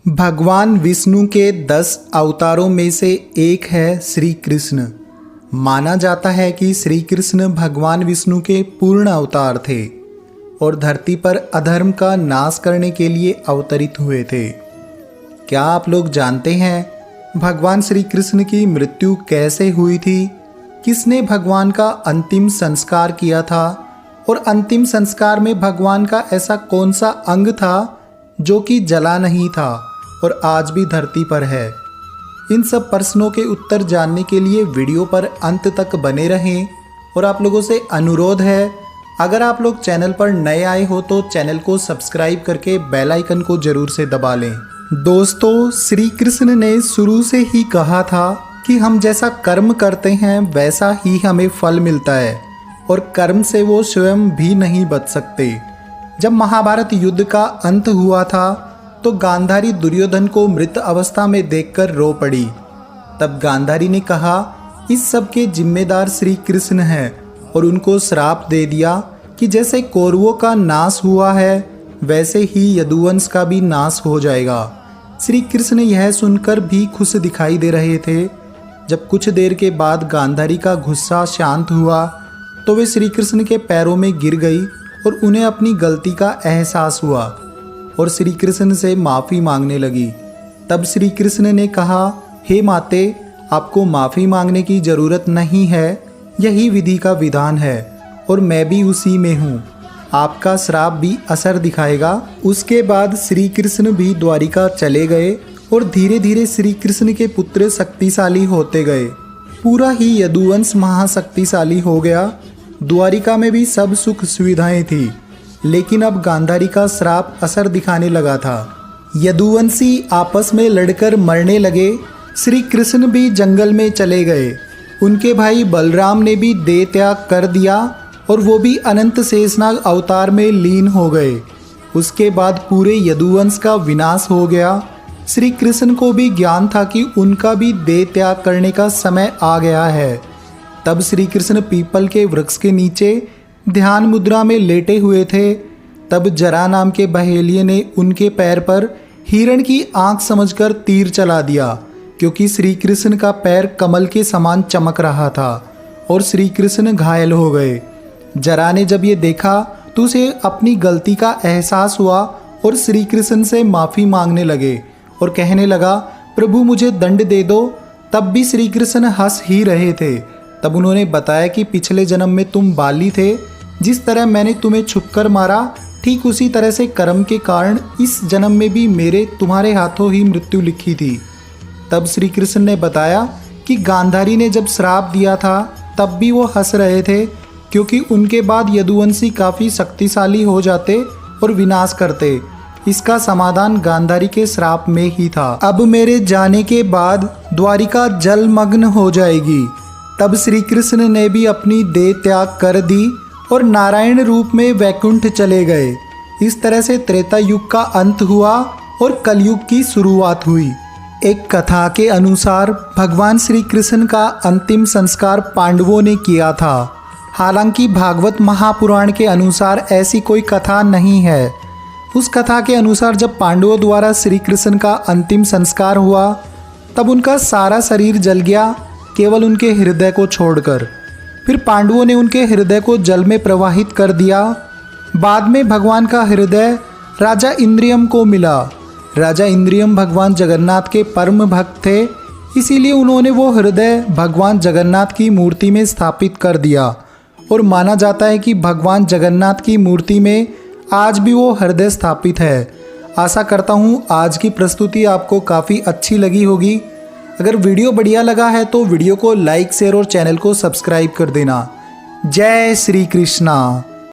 भगवान विष्णु के 10 अवतारों में से एक है श्री कृष्ण। माना जाता है कि श्री कृष्ण भगवान विष्णु के पूर्ण अवतार थे और धरती पर अधर्म का नाश करने के लिए अवतरित हुए थे। क्या आप लोग जानते हैं भगवान श्री कृष्ण की मृत्यु कैसे हुई थी? किसने भगवान का अंतिम संस्कार किया था? और अंतिम संस्कार में भगवान का ऐसा कौन सा अंग था जो कि जला नहीं था और आज भी धरती पर है? इन सब प्रश्नों के उत्तर जानने के लिए वीडियो पर अंत तक बने रहें। और आप लोगों से अनुरोध है, अगर आप लोग चैनल पर नए आए हो तो चैनल को सब्सक्राइब करके बेल आइकन को जरूर से दबा लें। दोस्तों, श्री कृष्ण ने शुरू से ही कहा था कि हम जैसा कर्म करते हैं वैसा ही हमें फल मिलता है और कर्म से वो स्वयं भी नहीं बच सकते। जब महाभारत युद्ध का अंत हुआ था तो गांधारी दुर्योधन को मृत अवस्था में देखकर रो पड़ी। तब गांधारी ने कहा, इस सब के जिम्मेदार श्री कृष्ण हैं, और उनको श्राप दे दिया कि जैसे कौरवों का नाश हुआ है वैसे ही यदुवंश का भी नाश हो जाएगा। श्री कृष्ण यह सुनकर भी खुश दिखाई दे रहे थे। जब कुछ देर के बाद गांधारी का गुस्सा शांत हुआ तो वे श्री कृष्ण के पैरों में गिर गई और उन्हें अपनी गलती का एहसास हुआ और श्री कृष्ण से माफ़ी मांगने लगी। तब श्री कृष्ण ने कहा, हे माते, आपको माफ़ी मांगने की ज़रूरत नहीं है, यही विधि का विधान है और मैं भी उसी में हूँ। आपका श्राप भी असर दिखाएगा। उसके बाद श्री कृष्ण भी द्वारिका चले गए और धीरे धीरे श्री कृष्ण के पुत्र शक्तिशाली होते गए। पूरा ही यदुवंश महाशक्तिशाली हो गया। द्वारिका में भी सब सुख सुविधाएं थी, लेकिन अब गांधारी का श्राप असर दिखाने लगा था। यदुवंशी आपस में लड़कर मरने लगे। श्री कृष्ण भी जंगल में चले गए। उनके भाई बलराम ने भी देह त्याग कर दिया और वो भी अनंत शेषनाग अवतार में लीन हो गए। उसके बाद पूरे यदुवंश का विनाश हो गया। श्री कृष्ण को भी ज्ञान था कि उनका भी देह त्याग करने का समय आ गया है। तब श्री कृष्ण पीपल के वृक्ष के नीचे ध्यान मुद्रा में लेटे हुए थे। तब जरा नाम के बहेलिये ने उनके पैर पर हिरण की आंख समझकर तीर चला दिया, क्योंकि श्री कृष्ण का पैर कमल के समान चमक रहा था और श्री कृष्ण घायल हो गए। जरा ने जब ये देखा तो उसे अपनी गलती का एहसास हुआ और श्री कृष्ण से माफ़ी मांगने लगे और कहने लगा, प्रभु मुझे दंड दे दो। तब भी श्री कृष्ण हंस ही रहे थे। तब उन्होंने बताया कि पिछले जन्म में तुम बाली थे, जिस तरह मैंने तुम्हें छुपकर मारा ठीक उसी तरह से कर्म के कारण इस जन्म में भी मेरे तुम्हारे हाथों ही मृत्यु लिखी थी। तब श्री कृष्ण ने बताया कि गांधारी ने जब श्राप दिया था तब भी वो हंस रहे थे, क्योंकि उनके बाद यदुवंशी काफ़ी शक्तिशाली हो जाते और विनाश करते। इसका समाधान गांधारी के श्राप में ही था। अब मेरे जाने के बाद द्वारिका जलमग्न हो जाएगी। तब श्री कृष्ण ने भी अपनी देह त्याग कर दी और नारायण रूप में वैकुंठ चले गए। इस तरह से त्रेता युग का अंत हुआ और कलयुग की शुरुआत हुई। एक कथा के अनुसार भगवान श्री कृष्ण का अंतिम संस्कार पांडवों ने किया था। हालांकि भागवत महापुराण के अनुसार ऐसी कोई कथा नहीं है। उस कथा के अनुसार जब पांडवों द्वारा श्री कृष्ण का अंतिम संस्कार हुआ तब उनका सारा शरीर जल गया, केवल उनके हृदय को छोड़कर। फिर पांडवों ने उनके हृदय को जल में प्रवाहित कर दिया। बाद में भगवान का हृदय राजा इंद्रियम को मिला। राजा इंद्रियम भगवान जगन्नाथ के परम भक्त थे, इसीलिए उन्होंने वो हृदय भगवान जगन्नाथ की मूर्ति में स्थापित कर दिया और माना जाता है कि भगवान जगन्नाथ की मूर्ति में आज भी वो हृदय स्थापित है। आशा करता हूँ आज की प्रस्तुति आपको काफ़ी अच्छी लगी होगी। अगर वीडियो बढ़िया लगा है तो वीडियो को लाइक, शेयर और चैनल को सब्सक्राइब कर देना। जय श्री कृष्णा।